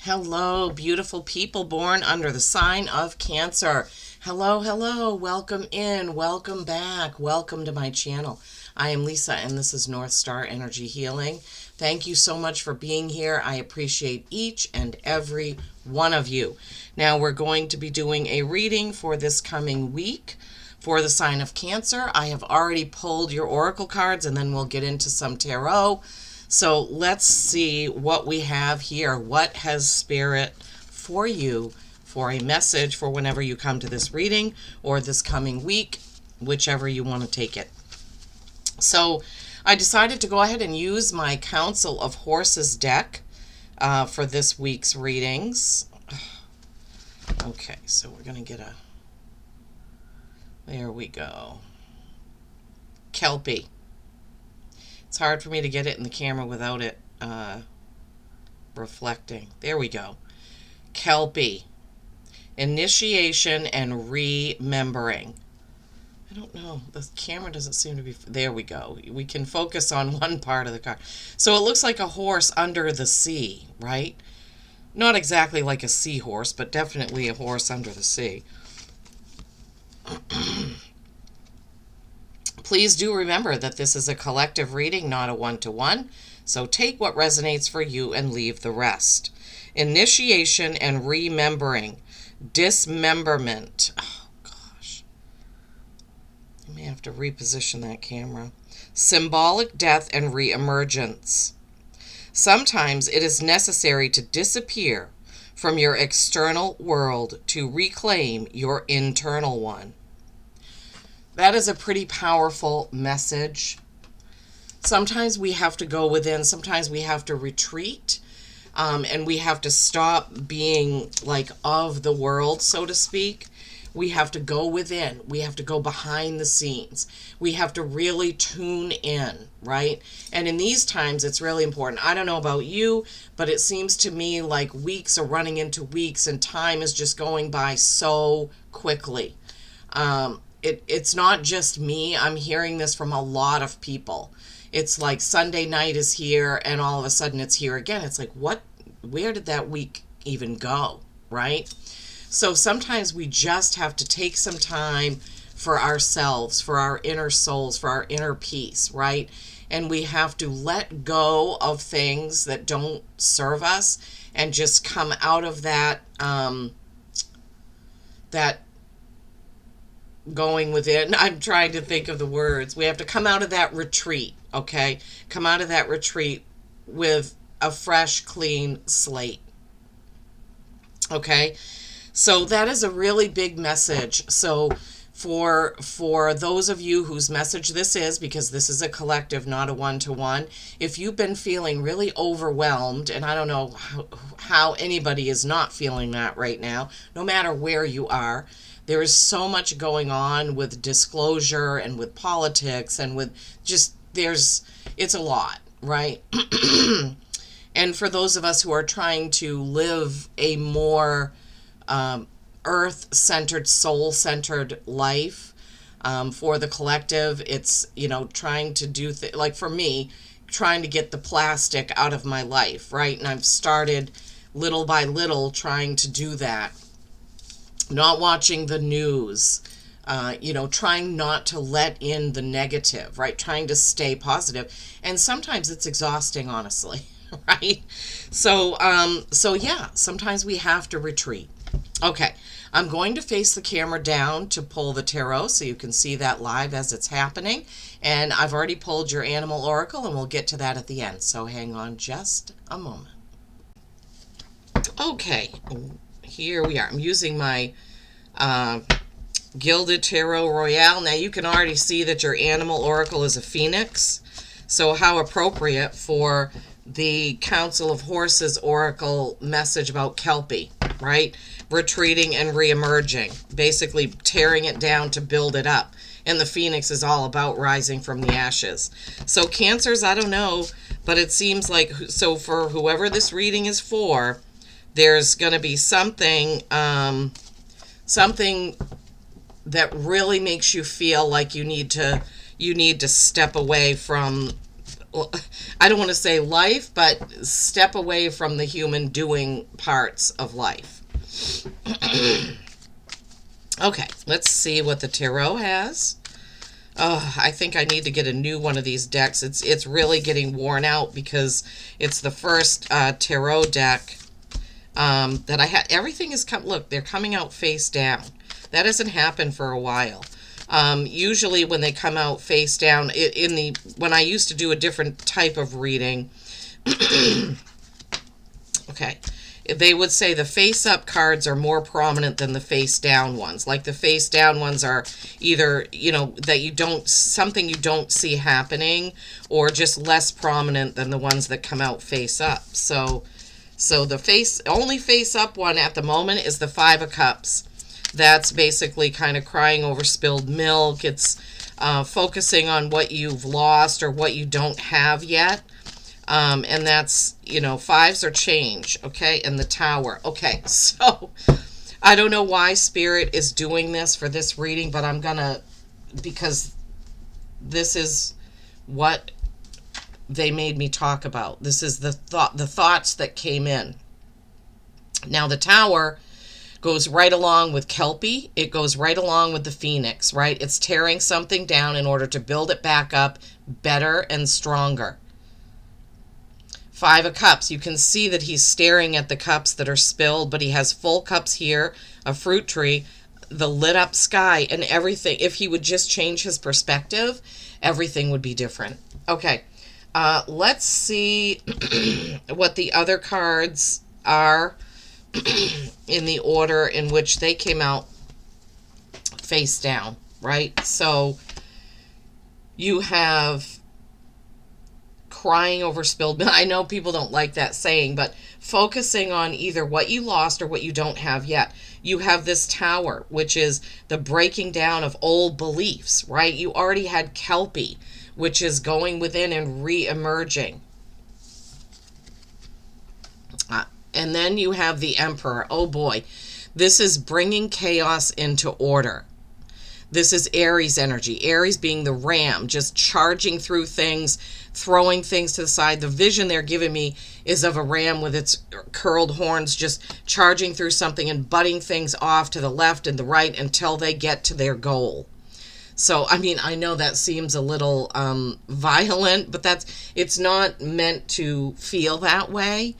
Hello, beautiful people born under the sign of Cancer. Hello, hello, welcome in, welcome back, welcome to my channel. I am Lisa and this is North Star Energy Healing. Thank you so much for being here. I appreciate each and every one of you. Now we're going to be doing a reading for this coming week for the sign of Cancer. I have already pulled your oracle cards and then we'll get into some tarot. So let's see what we have here. What has Spirit for you for a message for whenever you come to this reading or this coming week, whichever you want to take it. So I decided to go ahead and use my Council of Horses deck for this week's readings. Okay, so we're going to get a... There we go. Kelpie. It's hard for me to get it in the camera without it reflecting. There we go. Kelpie. Initiation and remembering. I don't know. The camera doesn't seem to be... There we go. We can focus on one part of the card. So it looks like a horse under the sea, right? Not exactly like a seahorse, but definitely a horse under the sea. Please do remember that this is a collective reading, not a one-to-one. So take what resonates for you and leave the rest. Initiation and remembering. Dismemberment. Oh, gosh. I may have to reposition that camera. Symbolic death and reemergence. Sometimes it is necessary to disappear from your external world to reclaim your internal one. That is a pretty powerful message. Sometimes we have to go within. Sometimes we have to retreat. And we have to stop being like of the world, so to speak. We have to go within. We have to go behind the scenes. We have to really tune in, right? And in these times, it's really important. I don't know about you, but it seems to me like weeks are running into weeks and time is just going by so quickly. It's not just me. I'm hearing this from a lot of people. It's like Sunday night is here and all of a sudden it's here again. It's like, what? Where did that week even go, right? So sometimes we just have to take some time for ourselves, for our inner souls, for our inner peace, right? And we have to let go of things that don't serve us and just come out of that, that going within. I'm trying to think of the words. We have to come out of that retreat, okay? Come out of that retreat with a fresh, clean slate, okay? So that is a really big message. So for those of you whose message this is, because this is a collective, not a one-to-one, if you've been feeling really overwhelmed, and I don't know how anybody is not feeling that right now, no matter where you are, there is so much going on with disclosure and with politics and with just, it's a lot, right? And for those of us who are trying to live a more earth-centered, soul-centered life, for the collective, it's, trying to do, like for me, trying to get the plastic out of my life, right? And I've started little by little trying to do that. Not watching the news, trying not to let in the negative, right? Trying to stay positive. And sometimes it's exhausting, honestly, right? So yeah, sometimes we have to retreat. Okay, I'm going to face the camera down to pull the tarot so you can see that live as it's happening. And I've already pulled your animal oracle and we'll get to that at the end. So hang on just a moment. Okay, here we are. I'm using my Gilded Tarot Royale. Now you can already see that your animal oracle is a phoenix. So how appropriate for the Council of Horses oracle message about Kelpie, right? Retreating and reemerging, basically tearing it down to build it up. And the phoenix is all about rising from the ashes. So Cancers, I don't know, but it seems like, so for whoever this reading is for, there's going to be something, something that really makes you feel like you need to step away from I don't want to say life, but step away from the human doing parts of life. Okay, let's see what the tarot has. Oh, I think I need to get a new one of these decks. It's really getting worn out because it's the first tarot deck that I had. Everything is look, they're coming out face down. That hasn't happened for a while. Usually when they come out face down, when I used to do a different type of reading, okay, they would say the face-up cards are more prominent than the face-down ones. Like the face-down ones are either, that something you don't see happening, or just less prominent than the ones that come out face-up. So the only face-up one at the moment is the Five of Cups. That's basically kind of crying over spilled milk. It's focusing on what you've lost or what you don't have yet. And that's, fives are change, okay? And the Tower. Okay, so I don't know why Spirit is doing this for this reading, but because this is what they made me talk about. This is the thoughts that came in. Now, the Tower goes right along with Kelpie. It goes right along with the Phoenix, right? It's tearing something down in order to build it back up better and stronger. Five of Cups, you can see that he's staring at the cups that are spilled, but he has full cups here, a fruit tree, the lit up sky, and everything. If he would just change his perspective, everything would be different. Okay, let's see what the other cards are in the order in which they came out face down, right? So you have crying over spilled milk. I know people don't like that saying, but focusing on either what you lost or what you don't have yet. You have this Tower, which is the breaking down of old beliefs, right? You already had Kelpie, which is going within and re-emerging. And then you have the Emperor. Oh boy, this is bringing chaos into order. This is Aries energy. Aries being the ram, just charging through things, throwing things to the side. The vision they're giving me is of a ram with its curled horns, just charging through something and butting things off to the left and the right until they get to their goal. So, I mean, I know that seems a little violent, but it's not meant to feel that way.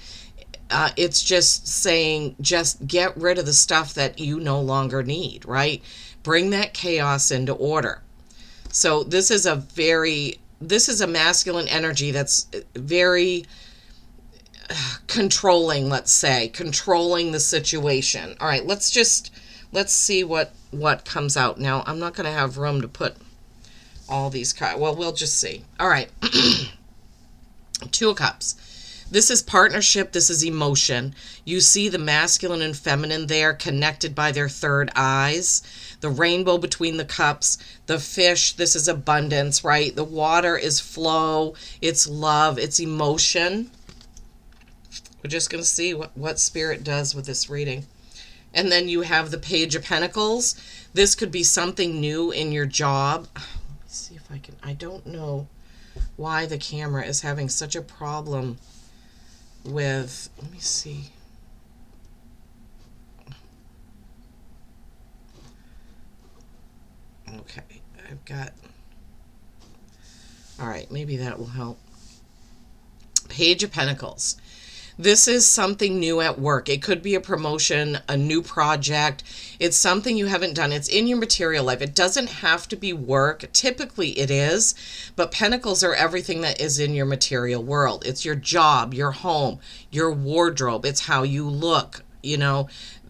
It's just saying, just get rid of the stuff that you no longer need, right? Bring that chaos into order. So this is a masculine energy that's very controlling, let's say, controlling the situation. All right, let's see what comes out. Now, I'm not going to have room to put all these cards. Well, we'll just see. All right. Two of Cups. This is partnership. This is emotion. You see the masculine and feminine there connected by their third eyes. The rainbow between the cups. The fish, this is abundance, right? The water is flow. It's love. It's emotion. We're just going to see what Spirit does with this reading. And then you have the Page of Pentacles. This could be something new in your job. Let me see if I can. I don't know why the camera is having such a problem with, let me see. Okay, I've got, all right, maybe that will help. Page of Pentacles. This is something new at work. It could be a promotion, a new project. It's something you haven't done. It's in your material life. It doesn't have to be work. Typically it is, but pentacles are everything that is in your material world. It's your job, your home, your wardrobe. It's how you look.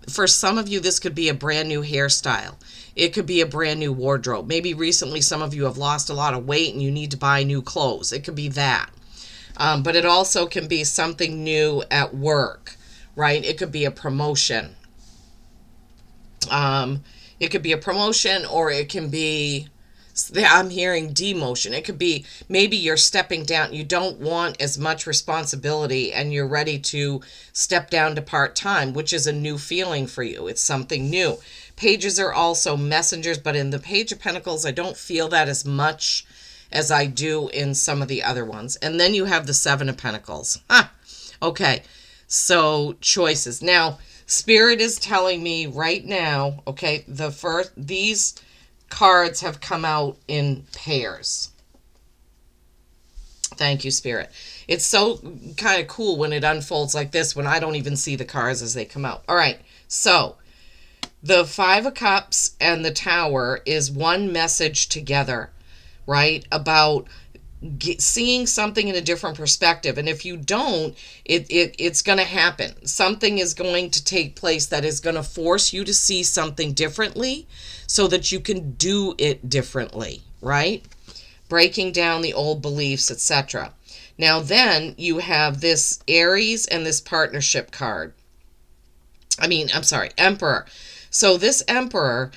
For some of you, this could be a brand new hairstyle. It could be a brand new wardrobe. Maybe recently some of you have lost a lot of weight and you need to buy new clothes. It could be that. But it also can be something new at work, right? It could be a promotion. It could be a promotion, or it can be, I'm hearing demotion. It could be maybe you're stepping down. You don't want as much responsibility and you're ready to step down to part-time, which is a new feeling for you. It's something new. Pages are also messengers, but in the Page of Pentacles, I don't feel that as much as I do in some of the other ones. And then you have the Seven of Pentacles. Ah, okay, so choices. Now, Spirit is telling me right now, okay, these cards have come out in pairs. Thank you, Spirit. It's so kind of cool when it unfolds like this, when I don't even see the cards as they come out. All right, so the Five of Cups and the Tower is one message together, right? About seeing something in a different perspective. And if you don't, it's going to happen. Something is going to take place that is going to force you to see something differently so that you can do it differently, right? Breaking down the old beliefs, etc. Now then you have this Aries and this partnership card. Emperor. So this Emperor,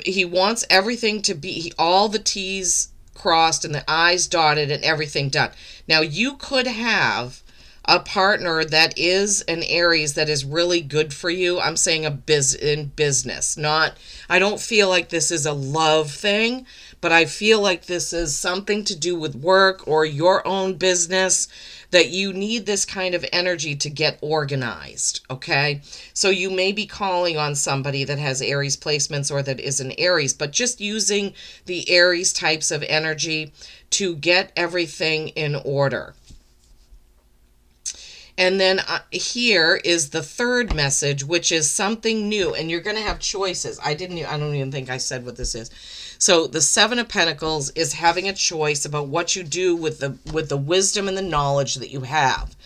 he wants everything to be, all the T's crossed and the I's dotted and everything done. Now you could have a partner that is an Aries that is really good for you. I'm saying in business. I don't feel like this is a love thing, but I feel like this is something to do with work or your own business, that you need this kind of energy to get organized, okay? So you may be calling on somebody that has Aries placements or that is an Aries, but just using the Aries types of energy to get everything in order. And then here is the third message, which is something new, and you're going to have choices. I don't even think I said what this is. So the Seven of Pentacles is having a choice about what you do with the wisdom and the knowledge that you have.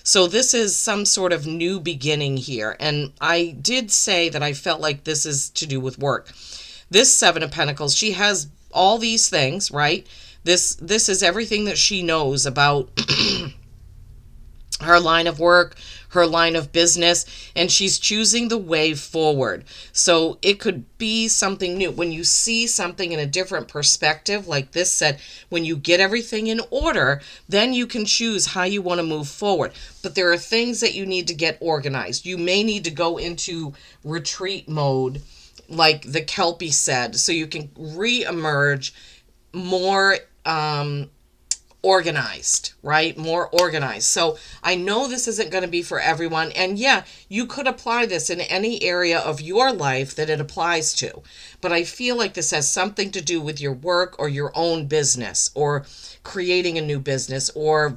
So this is some sort of new beginning here. And I did say that I felt like this is to do with work. This Seven of Pentacles, she has all these things, right? This is everything that she knows about her line of work, her line of business, and she's choosing the way forward. So it could be something new. When you see something in a different perspective, like this said, when you get everything in order, then you can choose how you want to move forward. But there are things that you need to get organized. You may need to go into retreat mode, like the Kelpie said, so you can re-emerge more organized, right? More organized. So I know this isn't going to be for everyone. And yeah, you could apply this in any area of your life that it applies to. But I feel like this has something to do with your work or your own business, or creating a new business, or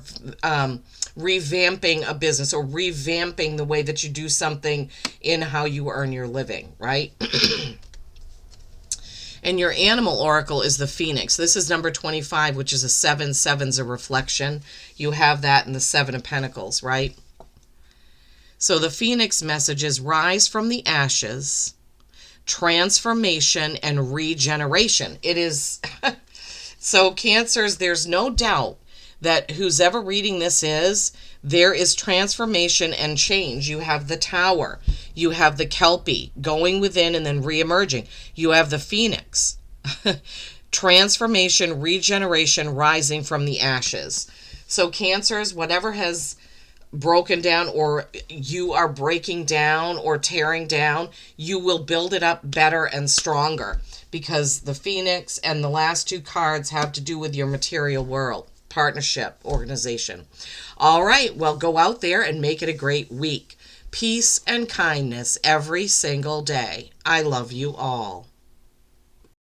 revamping a business, or revamping the way that you do something in how you earn your living, right? And your animal oracle is the Phoenix. This is number 25, which is a 7. 7's a reflection. You have that in the Seven of Pentacles, right? So the Phoenix message is rise from the ashes, transformation, and regeneration. It is, so Cancers, there's no doubt that who's ever reading this there is transformation and change. You have the Tower. You have the Kelpie going within and then re-emerging. You have the Phoenix. Transformation, regeneration, rising from the ashes. So Cancers, whatever has broken down, or you are breaking down or tearing down, you will build it up better and stronger, because the Phoenix and the last two cards have to do with your material world, partnership, organization. All right, well, go out there and make it a great week. Peace and kindness every single day. I love you all.